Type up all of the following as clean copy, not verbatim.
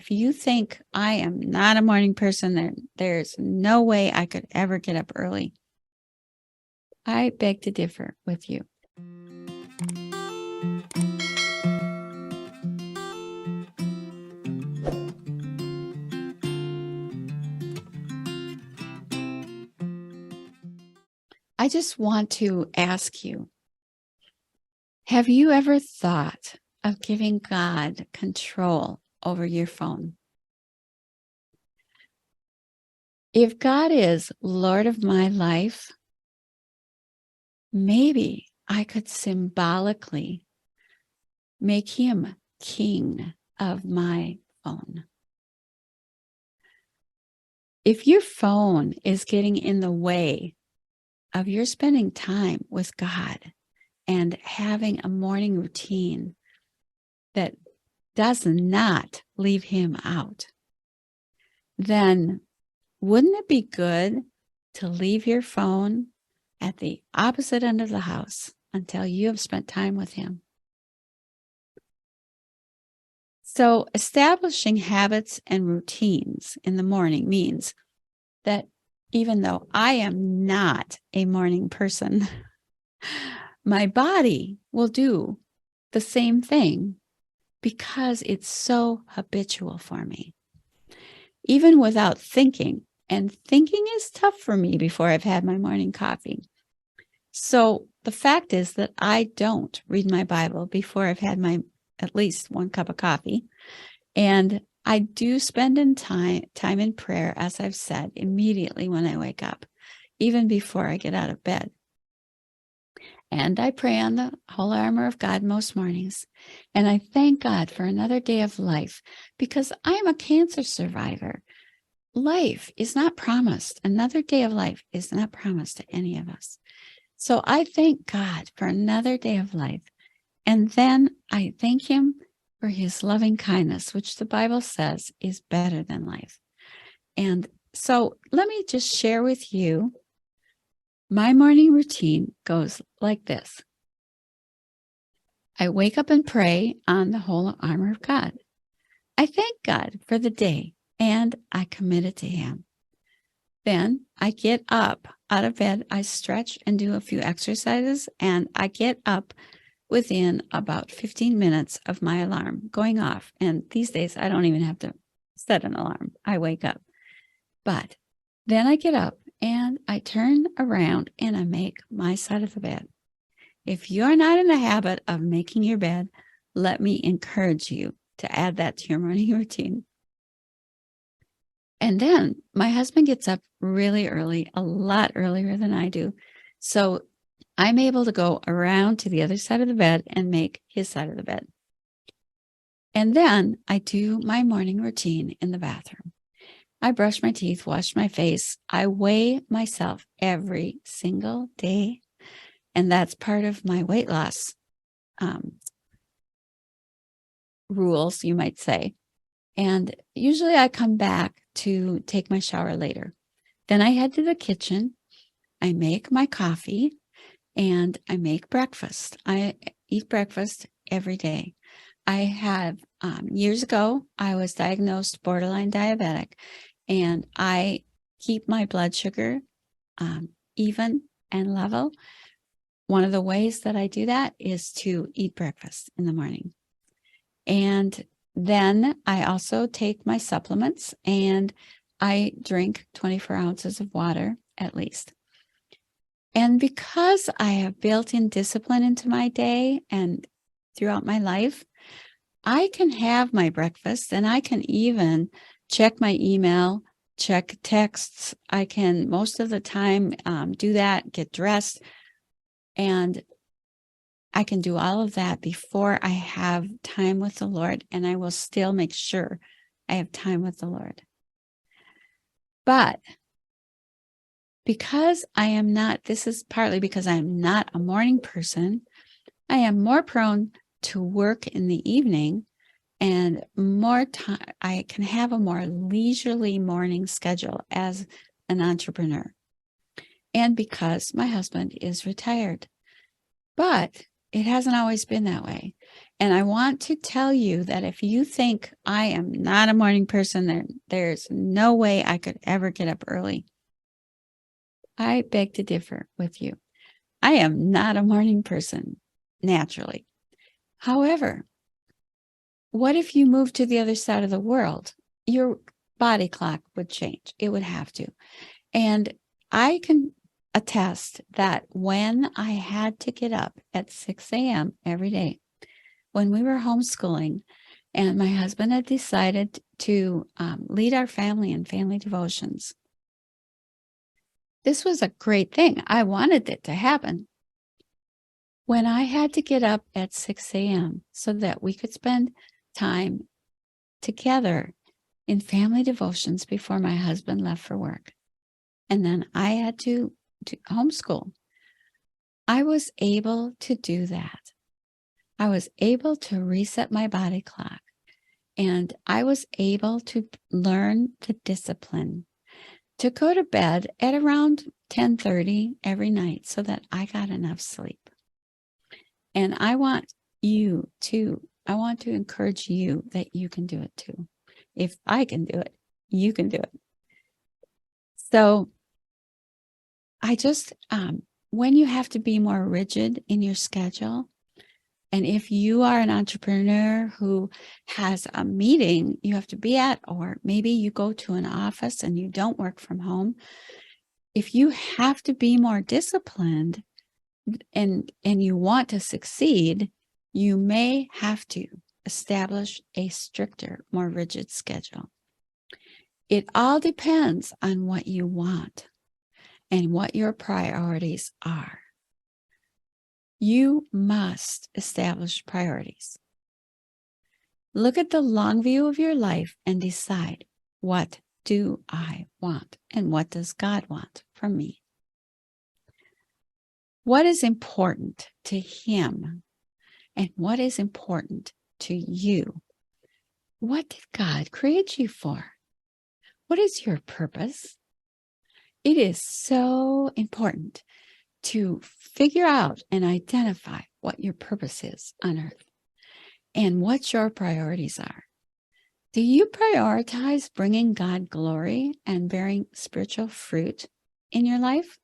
If you think I am not a morning person, then there's no way I could ever get up early. I beg to differ with you. I just want to ask you, have you ever thought of giving God control over your phone? If God is Lord of my life, maybe I could symbolically make him king of my phone. If your phone is getting in the way of your spending time with God and having a morning routine that does not leave him out, then wouldn't it be good to leave your phone at the opposite end of the house until you have spent time with him? So establishing habits and routines in the morning means that even though I am not a morning person, my body will do the same thing because it's so habitual for me. Even without thinking, and thinking is tough for me before I've had my morning coffee. So the fact is that I don't read my Bible before I've had my at least one cup of coffee. And I do spend time in prayer, as I've said, immediately when I wake up, even before I get out of bed. And I pray on the whole armor of God most mornings. And I thank God for another day of life because I'm a cancer survivor. Life is not promised. Another day of life is not promised to any of us. So I thank God for another day of life. And then I thank him for his loving kindness, which the Bible says is better than life. And so let me just share with you, my morning routine goes like this. I wake up and pray on the whole armor of God. I thank God for the day and I commit it to him. Then I get up out of bed, I stretch and do a few exercises, and I get up within about 15 minutes of my alarm going off. And these days, I don't even have to set an alarm. I wake up. But then I get up and I turn around and I make my side of the bed. If you're not in the habit of making your bed, let me encourage you to add that to your morning routine. And then my husband gets up really early, a lot earlier than I do. So I'm able to go around to the other side of the bed and make his side of the bed. And then I do my morning routine in the bathroom. I brush my teeth, wash my face. I weigh myself every single day. And that's part of my weight loss rules, you might say. And usually I come back to take my shower later. Then I head to the kitchen. I make my coffee and I make breakfast. I eat breakfast every day. I have, years ago, I was diagnosed borderline diabetic, and I keep my blood sugar even and level. One of the ways that I do that is to eat breakfast in the morning. And then I also take my supplements and I drink 24 ounces of water at least. And because I have built in discipline into my day and throughout my life, I can have my breakfast and I can even check my email, check texts. I can most of the time do that, get dressed, and I can do all of that before I have time with the Lord, and I will still make sure I have time with the Lord. But because I am not, this is partly because I'm not a morning person, I am more prone to work in the evening and more time. I can have a more leisurely morning schedule as an entrepreneur. And because my husband is retired. But It hasn't always been that way. And I want to tell you that if you think I am not a morning person, there's no way I could ever get up early. I beg to differ with you. I am not a morning person naturally. However, what if you moved to the other side of the world? Your body clock would change. It would have to. And I can attest that when I had to get up at 6 a.m. every day, when we were homeschooling, and my husband had decided to lead our family in family devotions, this was a great thing. I wanted it to happen. When I had to get up at 6 a.m. so that we could spend time together in family devotions before my husband left for work, and then I had to homeschool, I was able to do that. I was able to reset my body clock, and I was able to learn the discipline to go to bed at around 10:30 every night so that I got enough sleep. And I want to encourage you that you can do it too. If I can do it, you can do it. So I just, when you have to be more rigid in your schedule, and if you are an entrepreneur who has a meeting you have to be at, or maybe you go to an office and you don't work from home, if you have to be more disciplined and you want to succeed, you may have to establish a stricter, more rigid schedule. It all depends on what you want and what your priorities are. You must establish priorities. Look at the long view of your life and decide, what do I want and what does God want from me? What is important to Him and what is important to you? What did God create you for? What is your purpose? It is so important to figure out and identify what your purpose is on earth and what your priorities are. Do you prioritize bringing God glory and bearing spiritual fruit in your life?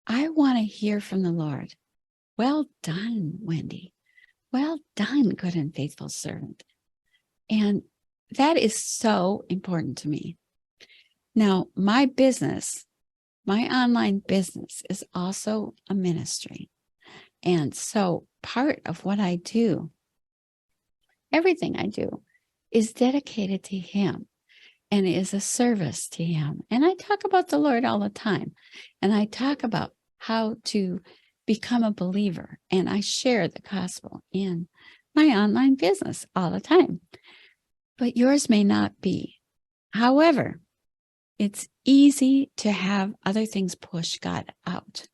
I want to hear from the Lord. Well done, Wendy. Well done, good and faithful servant. And that is so important to me. Now, my business, my online business is also a ministry. And so part of what I do, everything I do, is dedicated to Him and is a service to Him. And I talk about the Lord all the time. And I talk about how to become a believer. And I share the gospel in my online business all the time. But yours may not be. However, it's easy to have other things push God out.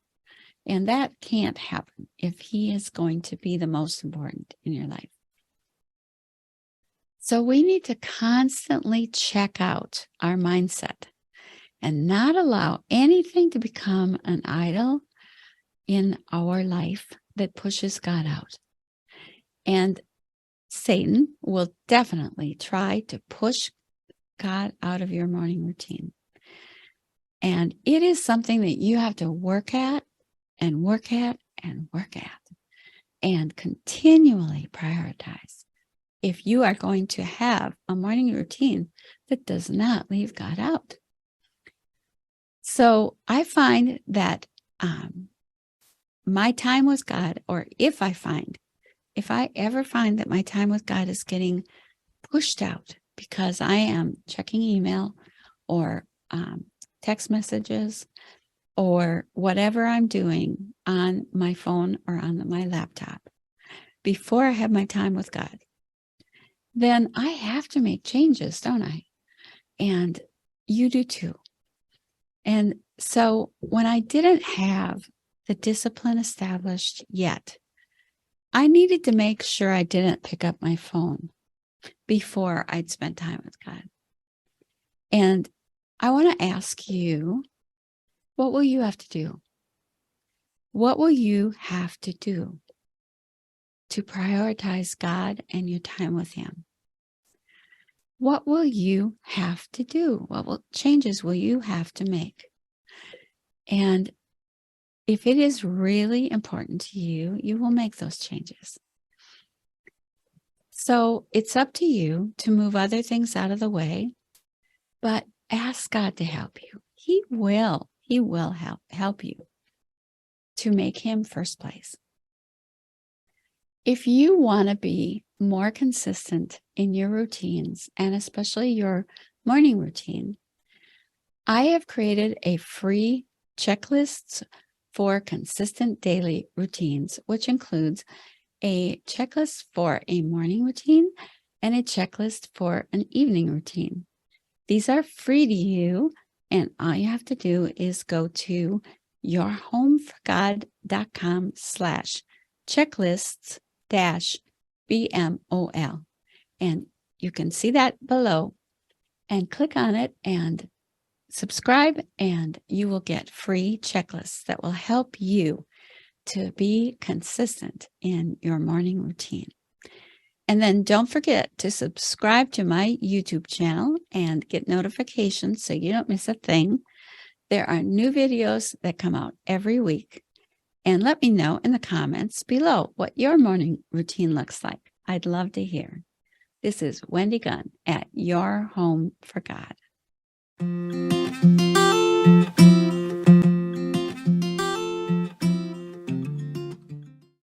And that can't happen if He is going to be the most important in your life. So we need to constantly check out our mindset and not allow anything to become an idol in our life that pushes God out. And Satan will definitely try to push God out of your morning routine. And it is something that you have to work at and work at and work at and continually prioritize if you are going to have a morning routine that does not leave God out. So I find that my time with God, or if I ever find that my time with God is getting pushed out because I am checking email or text messages or whatever I'm doing on my phone or on my laptop before I have my time with God, then I have to make changes, don't I? And you do too. And so when I didn't have the discipline established yet, I needed to make sure I didn't pick up my phone before I'd spent time with God. And I want to ask you, what will you have to do? What will you have to do to prioritize God and your time with Him? What will you have to do? Changes will you have to make? And if it is really important to you, you will make those changes. So it's up to you to move other things out of the way, but ask God to help you. He will help you to make Him first place. If you want to be more consistent in your routines, and especially your morning routine, I have created a free checklist for consistent daily routines, which includes a checklist for a morning routine and a checklist for an evening routine. These are free to you, and all you have to do is go to yourhomeforgod.com/checklists-BMOL. And you can see that below and click on it and subscribe, and you will get free checklists that will help you to be consistent in your morning routine. And then don't forget to subscribe to my YouTube channel and get notifications so you don't miss a thing. There are new videos that come out every week. And let me know in the comments below what your morning routine looks like. I'd love to hear. This is Wendy Gunn at Your Home for God.